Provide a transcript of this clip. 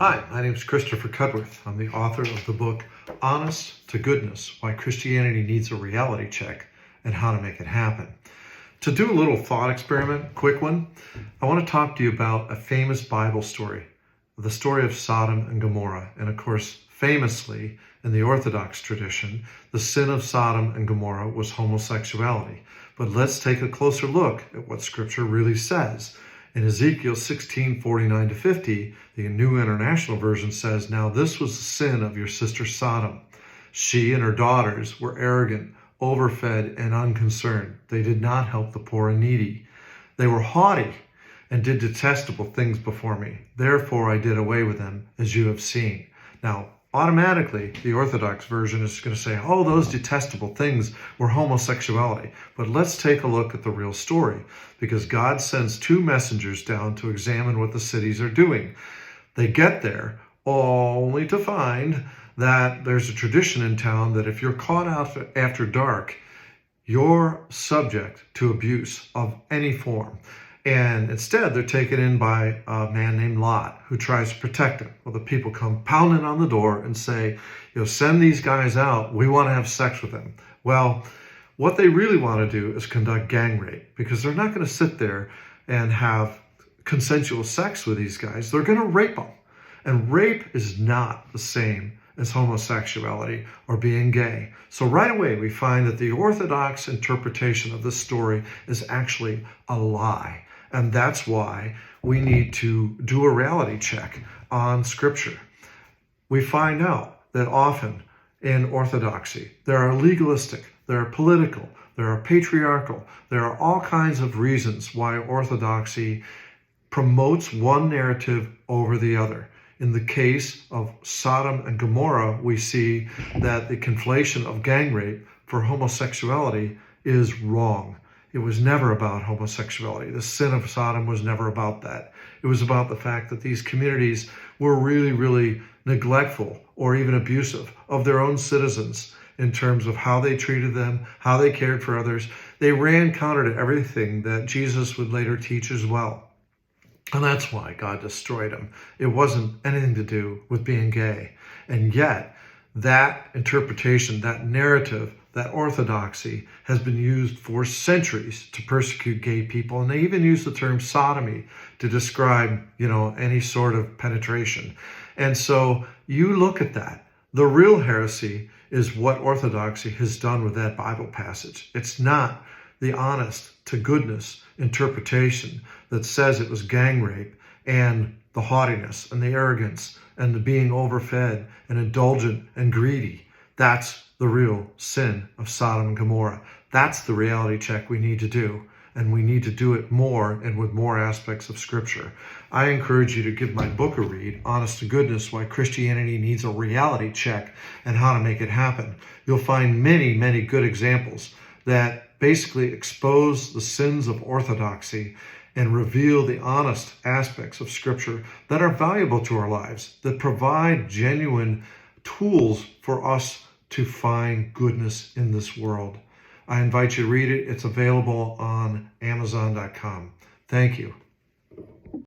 Hi, my name is Christopher Cudworth. I'm the author of the book, Honest to Goodness, Why Christianity Needs a Reality Check and How to Make It Happen. To do a little thought experiment, quick one, I want to talk to you about a famous Bible story, the story of Sodom and Gomorrah. And of course, famously, in the orthodox tradition, the sin of Sodom and Gomorrah was homosexuality. But let's take a closer look at what Scripture really says. In Ezekiel 16:49-50, the New International Version says, "Now this was the sin of your sister Sodom. She and her daughters were arrogant, overfed, and unconcerned. They did not help the poor and needy. They were haughty and did detestable things before me. Therefore I did away with them, as you have seen." Now, automatically, the Orthodox version is going to say, oh, those detestable things were homosexuality. But let's take a look at the real story, because God sends two messengers down to examine what the cities are doing. They get there only to find that there's a tradition in town that if you're caught out after dark, you're subject to abuse of any form. And instead, they're taken in by a man named Lot, who tries to protect them. Well, the people come pounding on the door and say, send these guys out. We want to have sex with them. Well, what they really want to do is conduct gang rape, because they're not going to sit there and have consensual sex with these guys. They're going to rape them. And rape is not the same as homosexuality or being gay. So right away, we find that the orthodox interpretation of this story is actually a lie. And that's why we need to do a reality check on Scripture. We find out that often in orthodoxy, there are legalistic, there are political, there are patriarchal, there are all kinds of reasons why orthodoxy promotes one narrative over the other. In the case of Sodom and Gomorrah, we see that the conflation of gang rape for homosexuality is wrong. It was never about homosexuality. The sin of Sodom was never about that. It was about the fact that these communities were really, really neglectful or even abusive of their own citizens in terms of how they treated them, how they cared for others. They ran counter to everything that Jesus would later teach as well. And that's why God destroyed them. It wasn't anything to do with being gay. And yet, that interpretation, that narrative, that orthodoxy has been used for centuries to persecute gay people. And they even use the term sodomy to describe, any sort of penetration. And so you look at that. The real heresy is what orthodoxy has done with that Bible passage. It's not the honest to goodness interpretation that says it was gang rape and the haughtiness and the arrogance and the being overfed and indulgent and greedy. That's the real sin of Sodom and Gomorrah. That's the reality check we need to do. And we need to do it more and with more aspects of Scripture. I encourage you to give my book a read, Honest to Goodness, Why Christianity Needs a Reality Check and How to Make It Happen. You'll find many, many good examples that basically expose the sins of orthodoxy and reveal the honest aspects of Scripture that are valuable to our lives, that provide genuine tools for us to find goodness in this world. I invite you to read it. It's available on Amazon.com. Thank you.